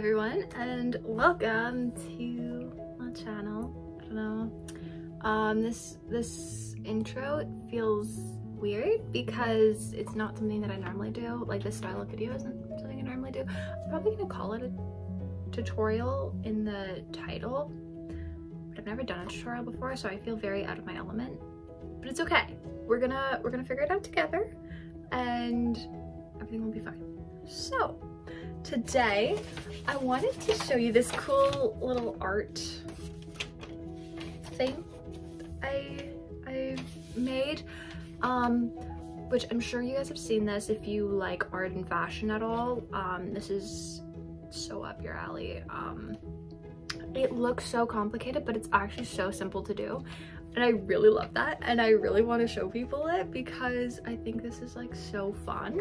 everyone, and welcome to my channel. I don't know. This intro feels weird because it's not something that I normally do. Like, this style of video isn't something I normally do. I'm probably gonna call it a tutorial in the title, but I've never done a tutorial before, so I feel very out of my element. But it's okay. We're gonna figure it out together, and everything will be fine. So today I wanted to show you this cool little art thing I made, which I'm sure you guys have seen this if you like art and fashion at all. This is so up your alley. It looks so complicated, but it's actually so simple to do, and I really love that, and I really want to show people it because I think this is like so fun,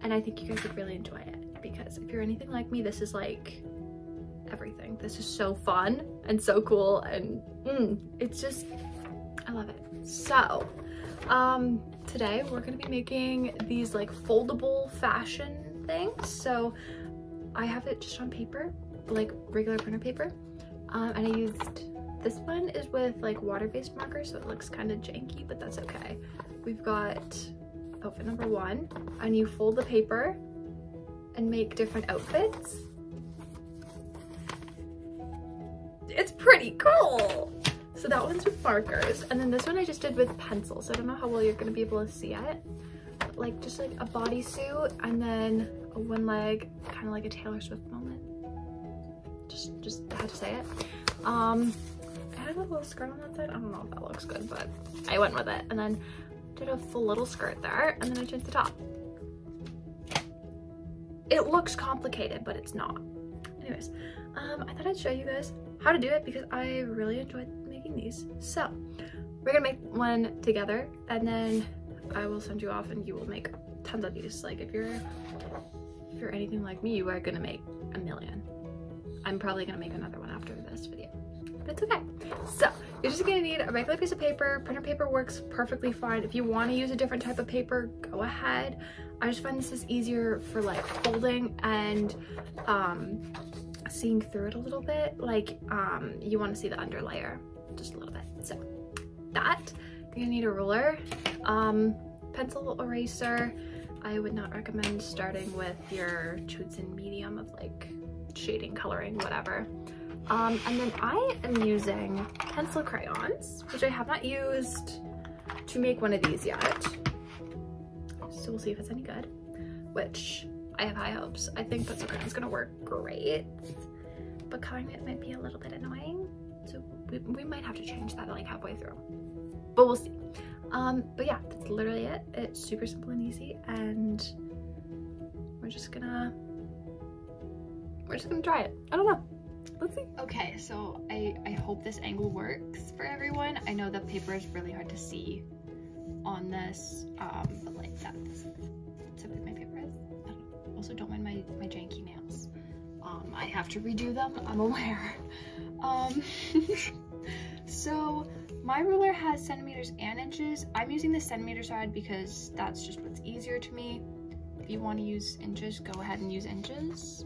and I think you guys would really enjoy it. Because if you're anything like me, this is like everything. This is so fun and so cool, and it's just, I love it. So today we're gonna be making these like foldable fashion things. So I have it just on paper, like regular printer paper, and I used, this one is with like water-based markers, so it looks kind of janky, but that's okay. We've got outfit number 1, and you fold the paper and make different outfits. It's pretty cool. So that one's with markers, and then this one I just did with pencils. I don't know how well you're gonna be able to see it, but like just like a bodysuit, and then a one leg, kind of like a Taylor Swift moment. Just had to say it. I had a little skirt on that side. I don't know if that looks good, but I went with it, and then did a full little skirt there, and then I changed the top. It looks complicated, but it's not. Anyways, I thought I'd show you guys how to do it because I really enjoyed making these. So we're gonna make one together, and then I will send you off and you will make tons of these. Like, if you're anything like me, you are gonna make a million. I'm probably gonna make another one after this video, but it's okay. So you're just gonna need a regular piece of paper. Printer paper works perfectly fine. If you want to use a different type of paper, go ahead. I just find this is easier for like folding and seeing through it a little bit. Like, you want to see the under layer just a little bit. So that, you're gonna need a ruler, pencil, eraser. I would not recommend starting with your Chudson medium of like shading, coloring, whatever. And then I am using pencil crayons, which I have not used to make one of these yet. So we'll see if it's any good, which I have high hopes. I think pencil crayon's gonna work great, but coloring it might be a little bit annoying. So we might have to change that like halfway through, but we'll see. But yeah, that's literally it. It's super simple and easy, and we're just gonna try it. I don't know. Let's see. Okay, so I hope this angle works for everyone. I know that paper is really hard to see on this, but like that's how big my paper is. I don't know. Also, don't mind my janky nails. I have to redo them, I'm aware. So my ruler has centimeters and inches. I'm using the centimeter side because that's just what's easier to me. If you want to use inches, go ahead and use inches.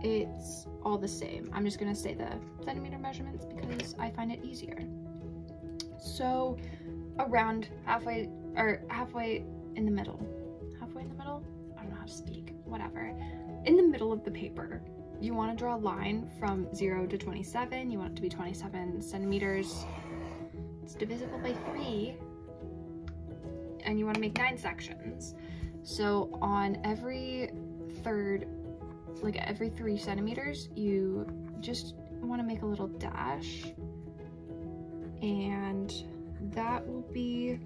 It's all the same. I'm just gonna say the centimeter measurements because I find it easier. So around halfway in the middle. Halfway in the middle? I don't know how to speak. Whatever. In the middle of the paper, you want to draw a line from 0 to 27. You want it to be 27 centimeters. It's divisible by 3. And you want to make 9 sections. So on every third, like every 3 centimeters, you just want to make a little dash, and that will be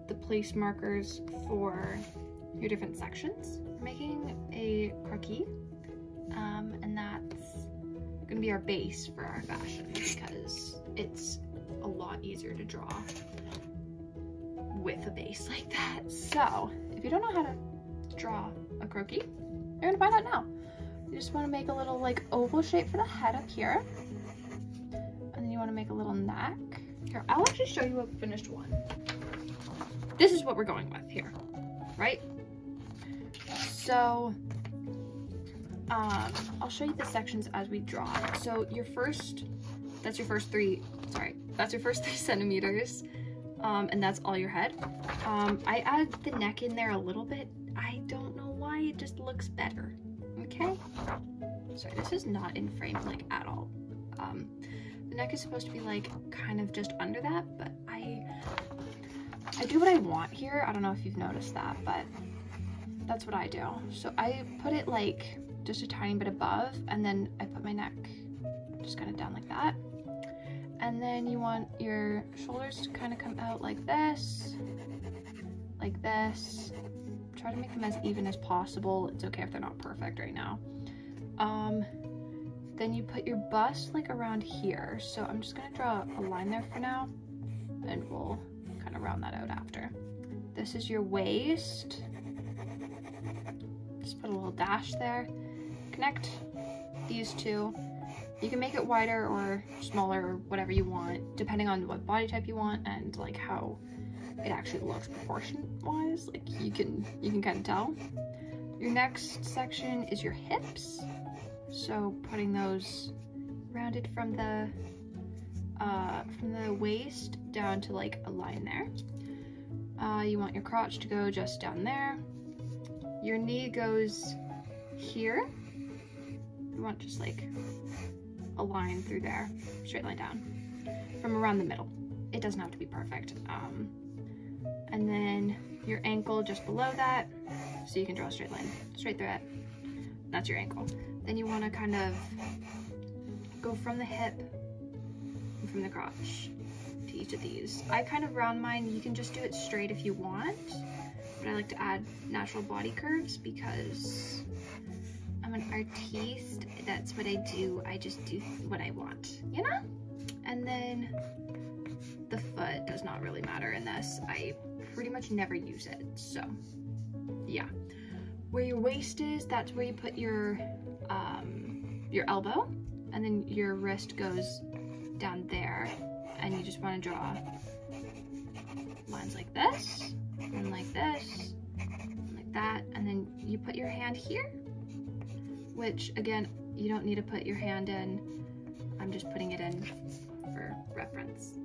the place markers for your different sections. We're making a croquis, and that's gonna be our base for our fashion because it's a lot easier to draw with a base like that. So if you don't know how to draw a croquis, you're gonna find out now. You just want to make a little like oval shape for the head up here, and then you want to make a little neck. Here, I'll actually show you a finished one. This is what we're going with here, right? So I'll show you the sections as we draw. So that's your first 3 centimeters, and that's all your head. I add the neck in there a little bit. I don't know why, it just looks better. Okay, sorry, this is not in frame like at all. The neck is supposed to be like kind of just under that, but I do what I want here. I don't know if you've noticed that, but that's what I do. So I put it like just a tiny bit above, and then I put my neck just kind of down like that. And then you want your shoulders to kind of come out like this, like this. Try to make them as even as possible. It's okay if they're not perfect right now. Then you put your bust like around here. So I'm just gonna draw a line there for now, and we'll kind of round that out after. This is your waist. Just put a little dash there. Connect these two. You can make it wider or smaller or whatever you want, depending on what body type you want and like how it actually looks proportion wise. Like you can kind of tell. Your next section is your hips. So putting those rounded from the waist down to like a line there. You want your crotch to go just down there. Your knee goes here. You want just like a line through there, straight line down from around the middle. It doesn't have to be perfect. And then your ankle just below that, so you can draw a straight line straight through it. That's your ankle. Then you want to kind of go from the hip and from the crotch to each of these. I kind of round mine. You can just do it straight if you want, but I like to add natural body curves because I'm an artiste. That's what I do. I just do what I want, you know? And then the foot does not really matter in this. I pretty much never use it, so yeah. Where your waist is, that's where you put your elbow, and then your wrist goes down there, and you just want to draw lines like this, and like this, and like that, and then you put your hand here, which again, you don't need to put your hand in. I'm just putting it in for reference.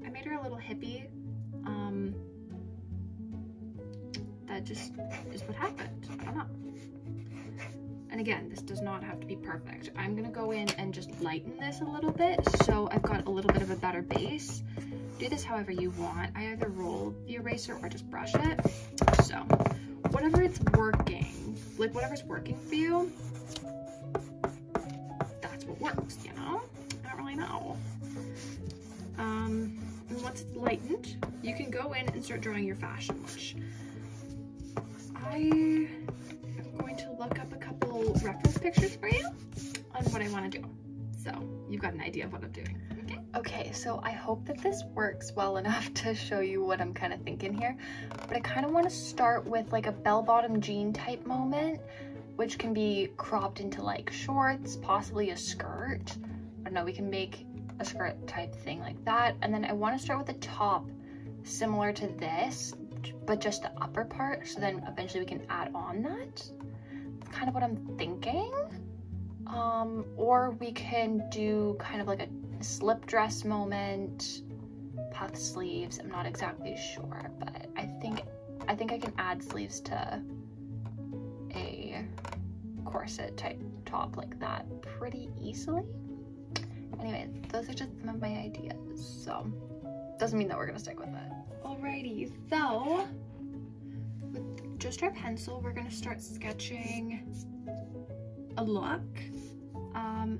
I made her a little hippie. That just is what happened. I don't know. And again, this does not have to be perfect. I'm gonna go in and just lighten this a little bit so I've got a little bit of a better base. Do this however you want. I either roll the eraser or just brush it. So whatever it's working, like whatever's working for you, that's what works, you know? I don't really know. And once it's lightened, you can go in and start drawing your fashion, which I am going to look up a couple reference pictures for you on what I want to do. So you've got an idea of what I'm doing. Okay, so I hope that this works well enough to show you what I'm kind of thinking here. But I kind of want to start with like a bell-bottom jean type moment, which can be cropped into like shorts, possibly a skirt. I don't know, we can make a skirt type thing like that. And then I want to start with a top similar to this, but just the upper part, so then eventually we can add on that. That's kind of what I'm thinking. Or we can do kind of like a slip dress moment, puff sleeves. I'm not exactly sure, but I think I can add sleeves to a corset type top like that pretty easily. Anyway, those are just some of my ideas, so doesn't mean that we're gonna stick with it. Alrighty, so with just our pencil, we're gonna start sketching a look.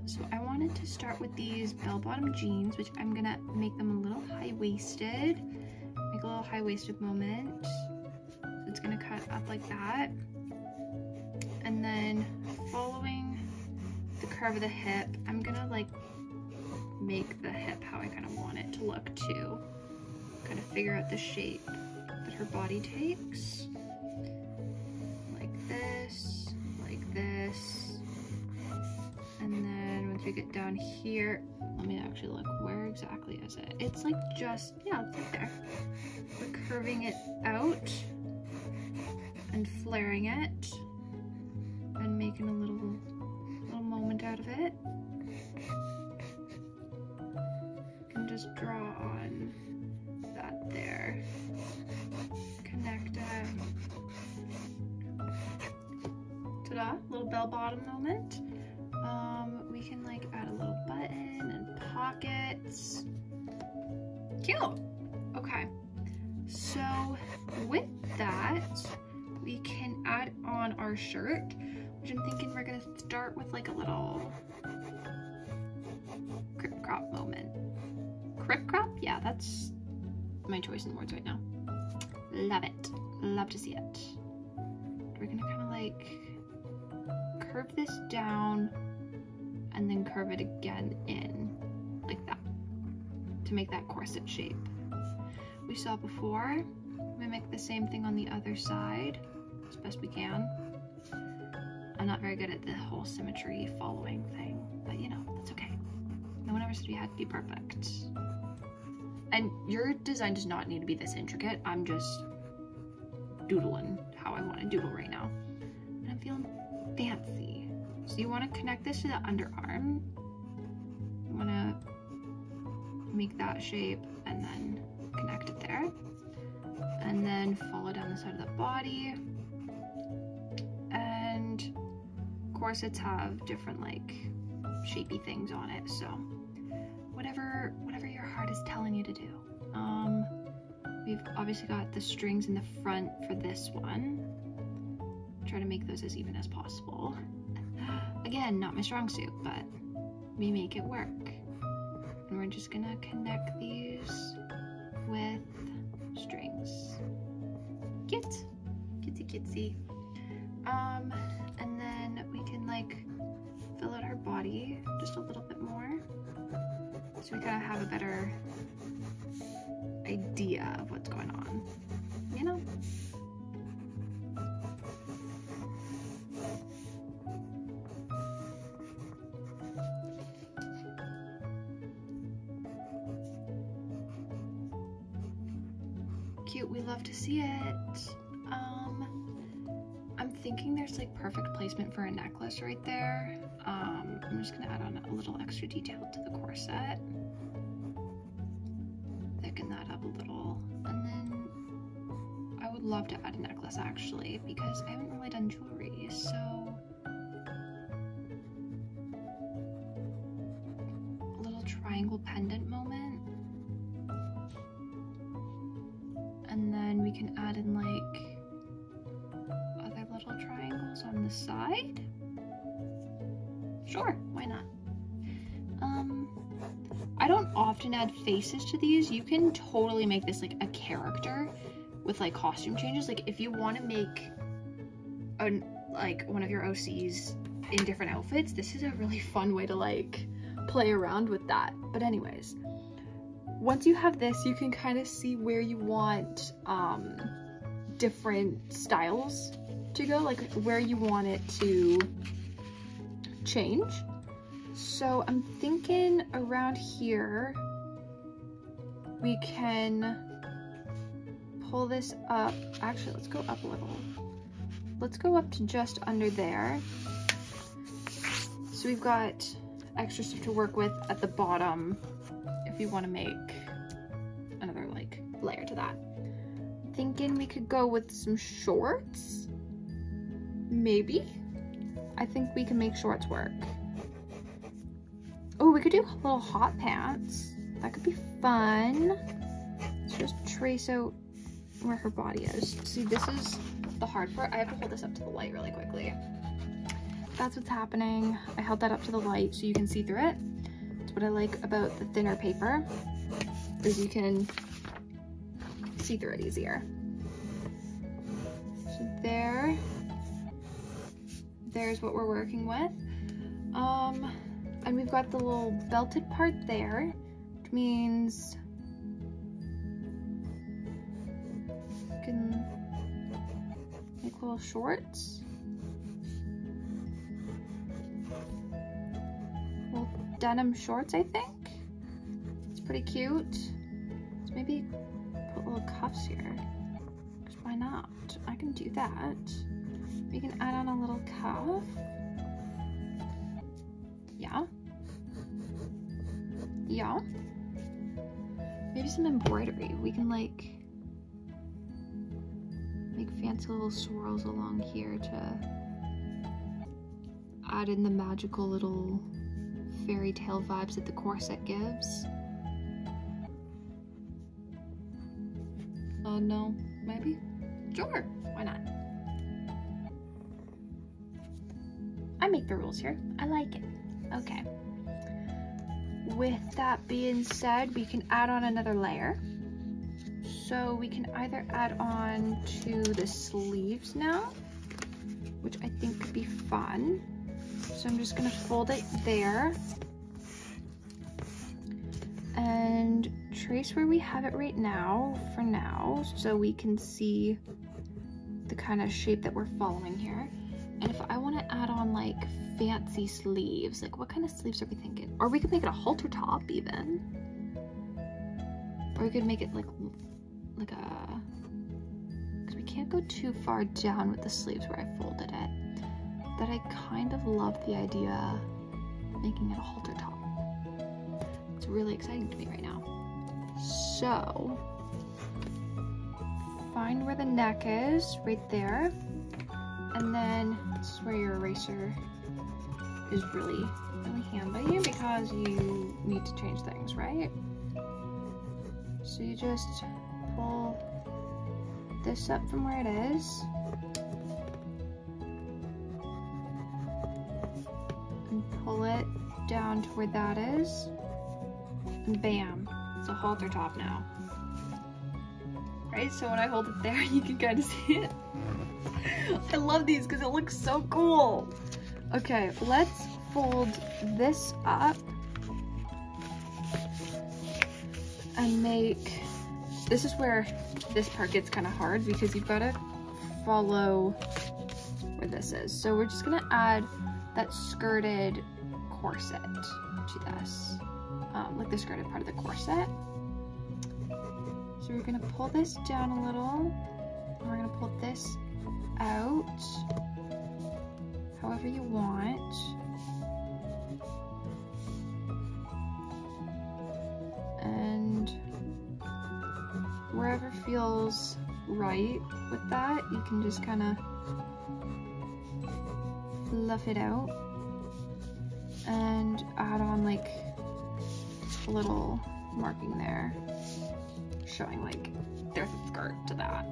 So I wanted to start with these bell-bottom jeans, which I'm gonna make them a little high-waisted, make a little high-waisted moment. So it's gonna cut up like that. And then following the curve of the hip, I'm gonna like make the hip how I kind of want it to look too. Kind of figure out the shape that her body takes. Like this, like this. And then once we get down here, let me actually look, where exactly is it? It's like just, yeah, it's right there. We're curving it out and flaring it and making a little out of it. You can just draw on that there. Connect it. Ta-da, little bell bottom moment. We can like add a little button and pockets. Cute. Okay, so with that, we can add on our shirt, which I'm thinking we're gonna start with like a little crip crop moment. Crip crop? Yeah, that's my choice in words right now. Love it. Love to see it. We're gonna kind of like curve this down and then curve it again in like that to make that corset shape we saw before. Mimic the same thing on the other side as best we can. I'm not very good at the whole symmetry following thing, but you know, that's okay. No one ever said we had to be perfect. And your design does not need to be this intricate. I'm just doodling how I want to doodle right now. And I'm feeling fancy. So you want to connect this to the underarm. You want to make that shape and then connect it there. And then follow down the side of the body. And corsets have different like shapey things on it, so whatever your heart is telling you to do. We've obviously got the strings in the front for this one. Try to make those as even as possible. Again, not my strong suit, but we make it work. And we're just gonna connect these with strings. Cute, cutesy cutesy. And then we can like fill out her body just a little bit more, so we kind of have a better idea of what's going on, you know? Cute, we love to see it. I'm thinking there's like perfect placement for a necklace right there. I'm just gonna add on a little extra detail to the corset. Thicken that up a little. And then I would love to add a necklace actually, because I haven't really done jewelry, so a little triangle pendant moment. And then we can add in like other little triangles on the side. Sure, why not? I don't often add faces to these. You can totally make this like a character with like costume changes. Like if you want to make like one of your OCs in different outfits, this is a really fun way to like play around with that. But anyways, once you have this, you can kind of see where you want different styles to go, like where you want it to change. So I'm thinking around here we can pull this up. Actually, let's go up a little. Let's go up to just under there. So we've got extra stuff to work with at the bottom if you want to make another like layer to that. Thinking we could go with some shorts, maybe. I think we can make shorts work. Oh, we could do little hot pants. That could be fun. Let's just trace out where her body is. See, this is the hard part. I have to hold this up to the light really quickly. That's what's happening. I held that up to the light so you can see through it. That's what I like about the thinner paper, is you can see through it easier. So there's what we're working with. And we've got the little belted part there, which means you can make little shorts. Little denim shorts, I think. It's pretty cute. So maybe put little cuffs here, because why not? I can do that. We can add on a little cuff. Yeah. Maybe some embroidery. We can like make fancy little swirls along here to add in the magical little fairy tale vibes that the corset gives. Oh no, maybe? Sure, why not? I make the rules here. I like it. Okay. With that being said, we can add on another layer. So we can either add on to the sleeves now, which I think could be fun. So I'm just gonna fold it there and trace where we have it right now for now, so we can see the kind of shape that we're following here. And if I want to add on like fancy sleeves, like what kind of sleeves are we thinking? Or we could make it a halter top even. Or we could make it like a, because we can't go too far down with the sleeves where I folded it. But I kind of love the idea of making it a halter top. It's really exciting to me right now. So, find where the neck is, right there. And then this is where your eraser is really handy because you need to change things, right? So you just pull this up from where it is and pull it down to where that is, and bam, it's a halter top now. Right, so when I hold it there, you can kind of see it. I love these because it looks so cool. Okay, let's fold this up and make, this is where this part gets kind of hard because you've got to follow where this is. So we're just gonna add that skirted corset to this, like the skirted part of the corset. So we're gonna pull this down a little, and we're gonna pull this out however you want. And wherever feels right with that, you can just kind of fluff it out and add on like a little marking there showing like there's a skirt to that.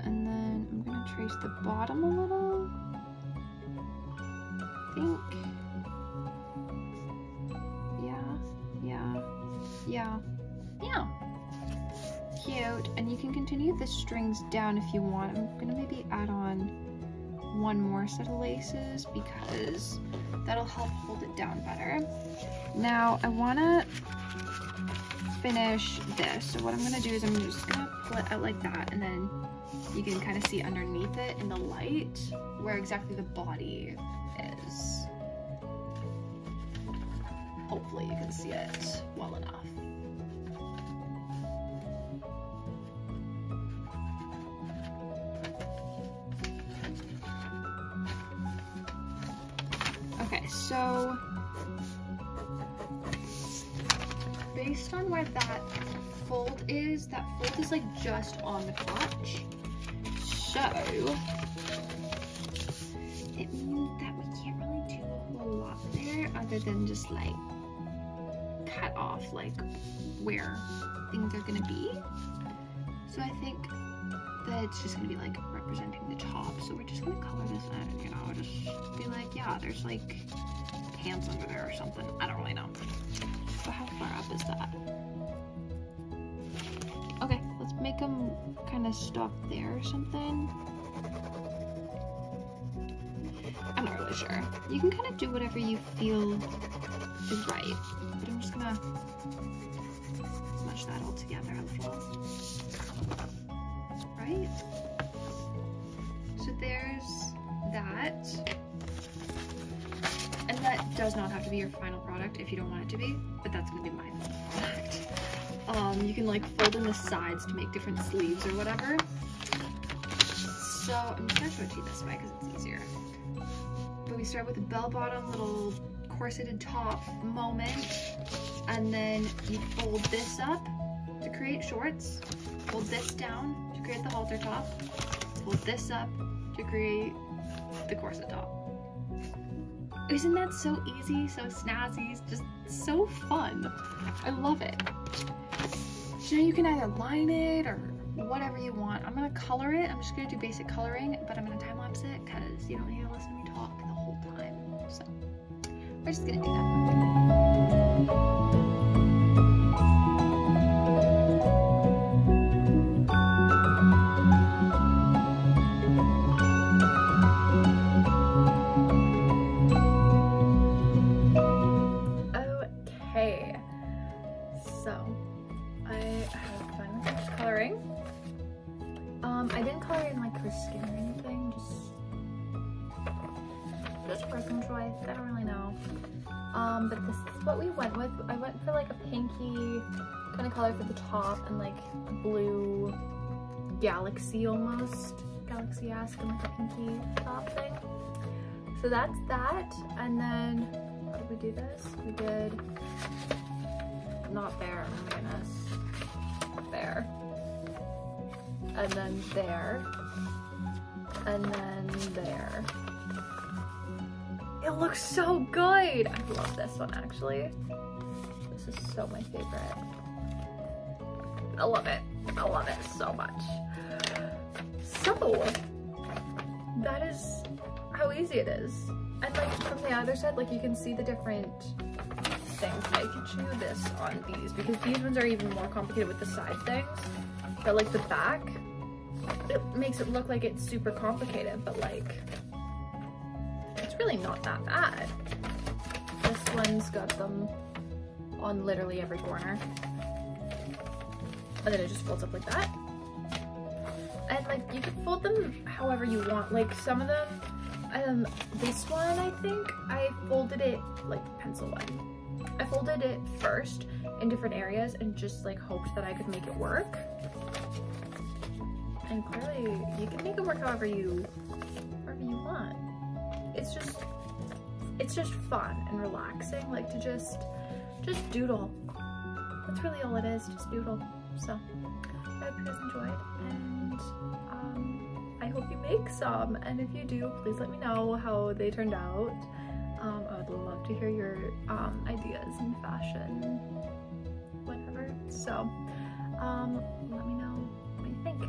And then I'm gonna trace the bottom a little, I think. Yeah. Cute. And you can continue the strings down if you want. I'm gonna maybe add on one more set of laces because that'll help hold it down better. Now I wanna finish this. So what I'm gonna do is I'm just gonna pull it out like that, and then you can kind of see underneath it in the light where exactly the body is. Hopefully you can see it well enough. Okay, so based on where that fold is like just on the crotch. So it means that we can't really do a whole lot there other than just like cut off like where things are gonna be. So I think that it's just gonna be like representing the top. So we're just gonna color this in, you know, just be like, yeah, there's like hands under there or something. I don't really know. But how far up is that? Okay, let's make them kind of stop there or something. I'm not really sure. You can kind of do whatever you feel is right. But I'm just gonna smush that all together a little. Right? So there's that. And that does not have to be your final product if you don't want it to be, but that's gonna be my final product. You can like fold in the sides to make different sleeves or whatever. So I'm just gonna show it to you this way because it's easier. But we start with a bell-bottom little corseted top moment, and then you fold this up to create shorts, fold this down to create the halter top, fold this up to create the corset top. Isn't that so easy, so snazzy, it's just so fun. I love it. So now you can either line it or whatever you want. I'm gonna color it. I'm just gonna do basic coloring, but I'm gonna time lapse it because you don't need to listen to me talk the whole time. So we're just gonna do that. I didn't color in like her skin or anything, just personal choice, I don't really know. But this is what we went with. I went for like a pinky kind of color for the top and like a blue galaxy almost, galaxy-esque and like a pinky top thing. So that's that, and then how did we do this? We did, not there, oh my goodness, there. And then there, and then there. It looks so good! I love this one actually. This is so my favorite. I love it. I love it so much. So, that is how easy it is. And like from the other side, like you can see the different things. I teach you this on these because these ones are even more complicated with the side things. But like the back, it makes it look like it's super complicated, but like it's really not that bad. This one's got them on literally every corner, and then it just folds up like that. And like you can fold them however you want. Like some of them, this one I think I folded it like the pencil one. I folded it first in different areas and just like hoped that I could make it work. And clearly, you can make it work however you want. It's just fun and relaxing, like to just doodle. That's really all it is, just doodle. So, I hope you guys enjoyed, and I hope you make some. And if you do, please let me know how they turned out. I would love to hear your ideas in fashion, whatever. So, let me know what you think.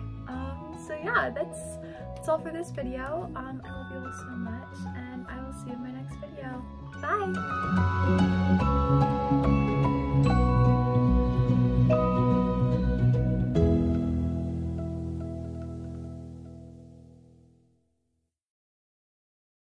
So yeah, that's all for this video. I love you all so much, and I will see you in my next video. Bye!